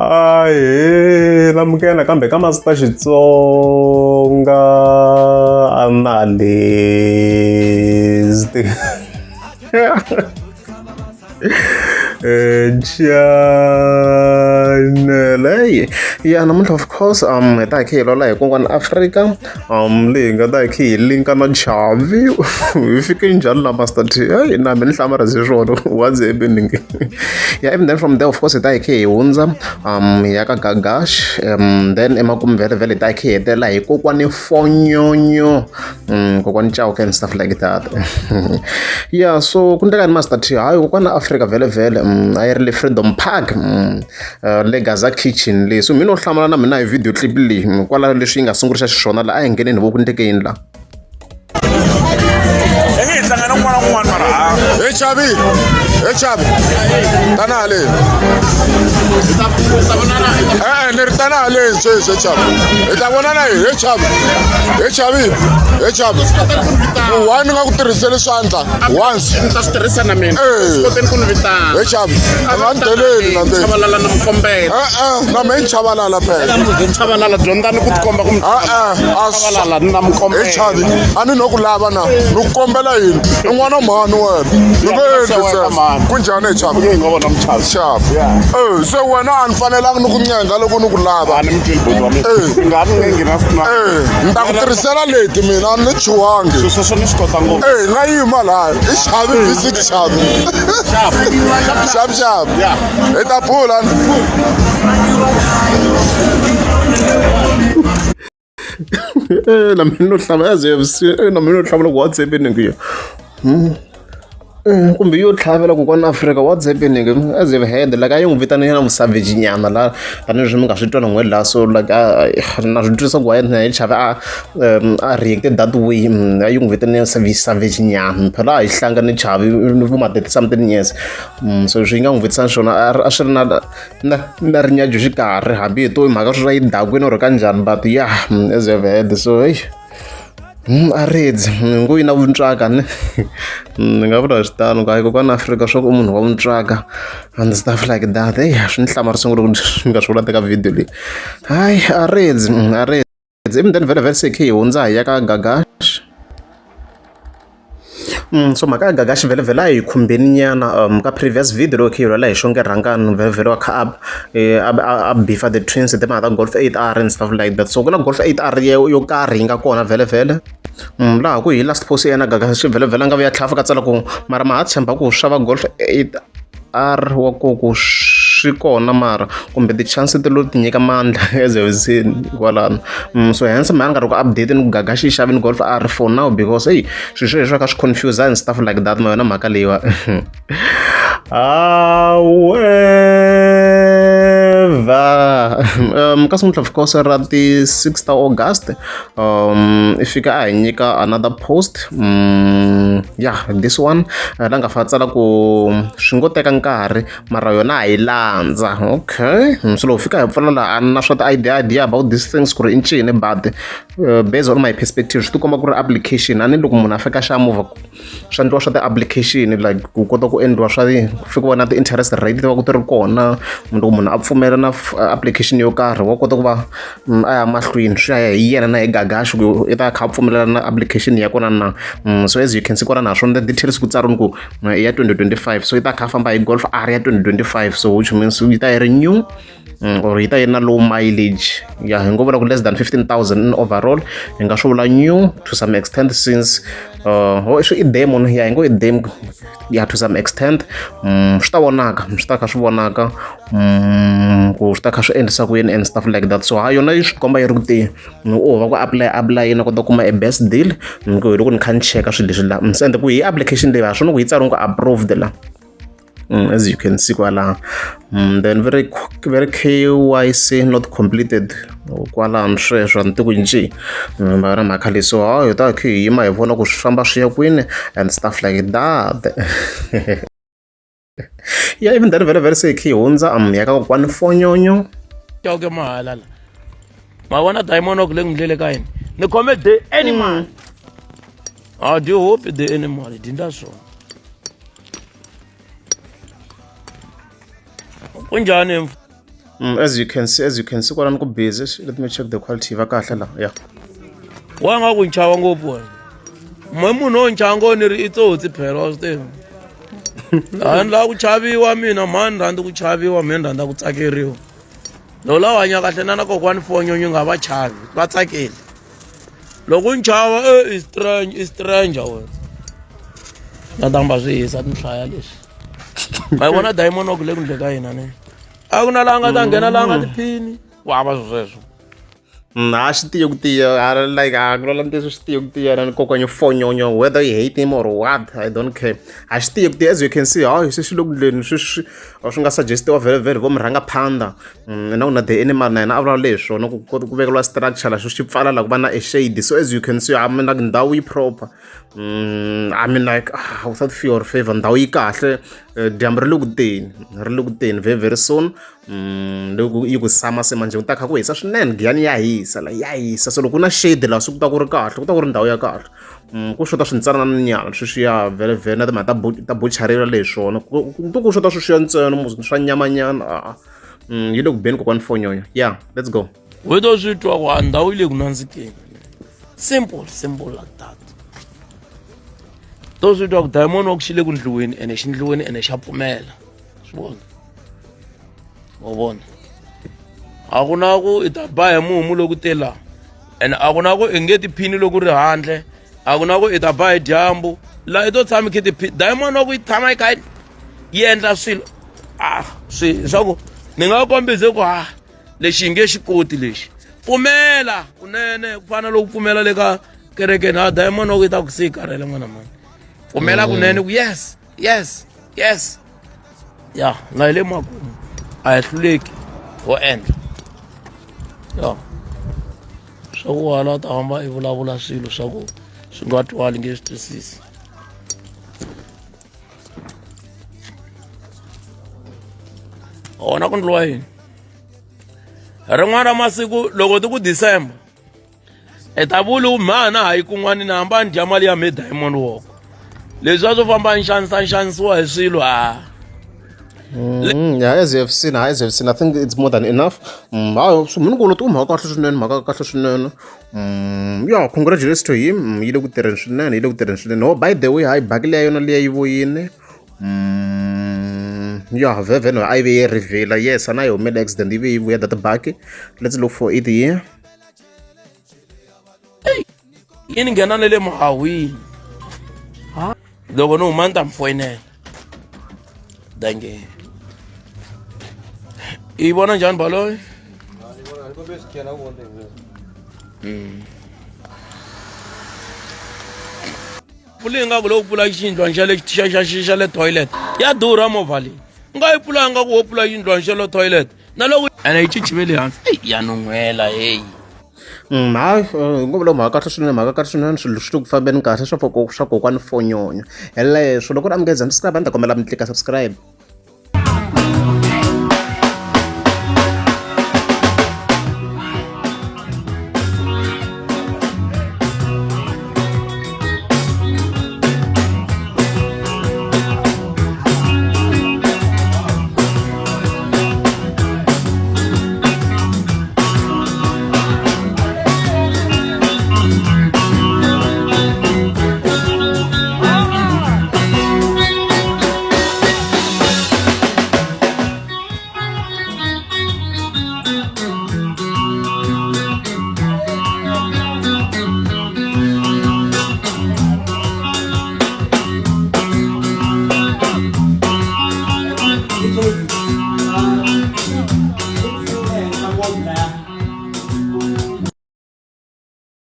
Ahee, lamukela kambe ka Master Xitsonga analyst. Channel ya namuntlha of course hi ta hi lola hi kokwana Africa leyi nga ta hi linka na Chavi hi fike njhani la Master T na mi ni hlamara zi swona what's happening. Yeah, even then from there of course hi ta hi hundza ya ka Gagash then emakumu vhele hi ta hi hetelela hi kokwani Fonyonyo kokwani Chauke and stuff like that. Yeah, so ku ndeka ni Master T hayi kokwana Africa vhele a yi ri le Freedom Park le Gaza Kitchen le so mina o hlamala na mina hi video clip leyi kwala leswi yi nga sungurisa xiswona la a hi ngeneni vo ku ndekeni la Hey Chabi, tana ale. Tana ale, se Chabi. Eta bonana hey Chabi. Why nga ku tirhisela swandla once? Ta stressa na mina. Skoten ku nivita. Hey Chabi. Amandeleni na ndeni. Chabalala na mkombela. Na me chabalala phela. Chabalala dyondza ni ku tikomba ku chabalala na mkombela. Hey Chabi, ani no ku lava na. Ni ku kombela yini? N'wana mhani wena. Kunjani Chabi? Ngobona mchazi. Chabi. Se wena a ni fanelanga ni ku nyenga loko ni ku lava. Ani mtwiliboti wa mina. Ngani ngena sina. Ni ta ku tirhisela leti mina ni chuwangi. Sweswo ni swi kota ngopfu. Nga yima laha. I Chabi visit Chabi. Shap. Yeah. Eta pula. na mina no hlava as you see na mina no hlamula what's happening here kumbe yo tlhavela kokwana Africa what's happening as you've heard like a yi n'wi vitanile na musavage nyana la tanihileswi mi nga swi twa na n'we la so like na swi twisa ku wena hi Chavi a reacted that way a yi n'wi vitanile savage nyana phela a hi hlangane Chavi vo ma 30 something years so swi nga n'wi vitisa swona a swi ri na rinyadyo xikarhi hambi hi to hi mhaka swi ra yi dakwini or kanjhani but yeah as you've heard so hey a redzi ngo yi na vuntswaka ni nga vula xitalo ka kokwana Africa swa ku munhu wa vuntswaka and stuff like that swi ni hlama ri sungula ku nga swi vula teka video leyi hayi a redzi even then vhele se hi hundza hi ya ka Gagash so mhaka ya Gagash vhele a hi khumbeni nyana ka previous video loko hi rhwala hi xonge rhangani vhele wa kha a bifa the twins timhaka ta Golf 8R and stuff like that so ku na Golf 8R yo karhi yi nga kona vhele laha ku hi last post yena Gagash vhele a nga vuya tlhafa ka tsala ku mara ma ha tshemba ku xava Golf 8R wa ku swi kona mara kumbe ti-chance ti lo ti nyika mandla as you see kwalano so hence mani nga ri ku update ni ku Gagash yi xavini Golf R for now because hey swilo sweswo ka swi confuse and stuff like that ma yona mhaka leyiwa ka sunguhla of course ra ti 6 August i fika a hi nyika another post yeah this one la nga fa tsala ku swi ngo teka nkarhi mara yona a yi landza okay so loko fika hi pfuna laha a na swa ti-idea about these things ku ri i ncini but based on my perspective swi tikomba ku ri application a ni loko munhu a fika xa movha swa endliwa swa ti-application like ku kota ku endliwa swa fika vona ti-interest rate ti va ku ti ri kona loko munhu a pfumela na application yo karhi wa kota ku va a ya mahlweni swi ya hi yena na hi Gagash ku i ta kha a pfumelela na application ya kona na so as you can see kwala naswona the details ku tsariwini ku i ya 2025 so i ta kha a famba hi Golf R ya 2025 so which means yi ta yi ri new or yi ta yi na low mileage ya hi ngo vula ku less than 15,000 in overall hi nga swi vula new to some extent since i demo ya hi ngo i demo ya to some extent swi ta vonaka swi ta kha swi vonaka ku swi ta kha swi endlisa ku yini and stuff like that so ha yona yi swi komba yi ri ku te o va ku apply na kota kuma a best deal ku loko ni kha ni cheka swilo leswi la ende ku hi application leyi va swona ku yi tsariwini ku approved la as you can see kwala then very KYC not completed kwala sweswo ni tiku nji mara mhaka leyi so hi ta kha hi yima hi vona ku swi famba swi ya kwini and stuff like that yeah even then very se hi hundza ya ka kokwani Fonyonyo ke mahala la ma vona diamond ku le ngidlele ka yini ni khome the animal do you hope the animal dinda so kunjani As you can see kwalani ku busy. Let me check the quality va kahle la. Yeah. Wa nga ku nchava ngopfu wena. Moya munhu wo nchava ni ri i tsotsi phela wa swi tiva. A ni lava ku chaviwa mina mani rhandzi ku chaviwa mina rhandza ku tsakeriwa. Loko lava hanya kahle na kokwani Fonyo nga va chavi va tsakeli. Loko ni chava i stranger wena. Na tamba swi hisa tinhlaya leswi. Ma vona Diamond ku le ku ndle ka hina ne. A ku na laha nga ta nghena laha nga tiphini. Wa va sweswo. I swi tiya ku tiya. Like a ku lola leswi swi tiya ku tiya na kokwanyo Fonyo, whether you hate him or what, I don't care. A swi tiya ku tiya. As you can see, se swi le ku ndleni swi nga suggestiwa very vo mi rhanga phanda. Na ku na the animal na yena a vulavula leswo na ku vekeliwa structure la xi pfala la ku va na a shade. So as you can see, I mean like ndhawu yi proper. I mean like without fear or favor ndhawu yi kahle. Dyambu ri le ku teni very soon. Loko yi ku sama se manje ku ta kha ku hisa swinene giyani ya hisa so loko ku na shade la swi ku ta ku ri kahle ku ta ku ri ndhawu ya kahle ku xota swintsanana ni nyala sweswiya very na timhaka ta bucharela leswona ku xota sweswiya ntsena swa nyamanyana yi le ku beni kokwani Fonyo. Yeah, let's go. Weto swi twa ku ndhawu yi le ku nandzikeni. Simple like that. To swi twa ku Diamond wa ku xi le ku ndliweni ene xi ndliweni ene xa pfumela. Swivona. Wa vona. A ku na ku i ta ba hi mumu loko tela. And a ku na ku i nge tiphini loko ri handle. A ku na ku i ta ba hi dyambu. La i to tshama khe tiphini. Diamond wa ku i tshama kha yi endla swilo. Swa ku ni nga kombise ku lexi hi nge xi koti lexi. Pfumela kunene ku fana loko pfumela le ka kereke na Diamond wa ku i ta ku sikarhela n'wana mani. Pfumela kunene ku yes. Ya, na ile makumu. A hi hluleki wo endla. Ya. Swa ku hala ta hamba i vulavula swilo swa ku swi nga twali nge swi twisisi. Ona ku ndliwa yini? Rin'wana ra masiku loko ti ku December i ta vula mhana hayi kun'wani na hamba ni dya mali ya me Diamond Walk. Leswi a swo famba nxanisiwa hi swilo Yeah, as you have seen, I think it's more than enough. Munhu tu mhaka kahle swinene. Yeah, congratulations to him. Yi le ku tirheni swinene. Oh, by the way, hayi baki leya yona liya yi voyini. Yeah, very no, I will reveal. Yes, and I made accident. We had that back. Let's look for it here. Yini nghena le mahawini. Loko no manta mfoyinela. Danke. I vona njhani baloyi? Pfuli nga ku loko pfula xindlwana xa le toilet. Ya durha movha leyi. Nga yi pfulanga ku wo pfula xindlwana xa le toilet. Na loko ene yi chichivele hansi. Ya nun'hwela hey. Hayi ngopfu mhaka kahle swinene swilo swi le ku fambeni kahle swa kokwani Fonyo. Heleswo loko ri amukela subscribe a ni ta kombela mi tlika subscribe.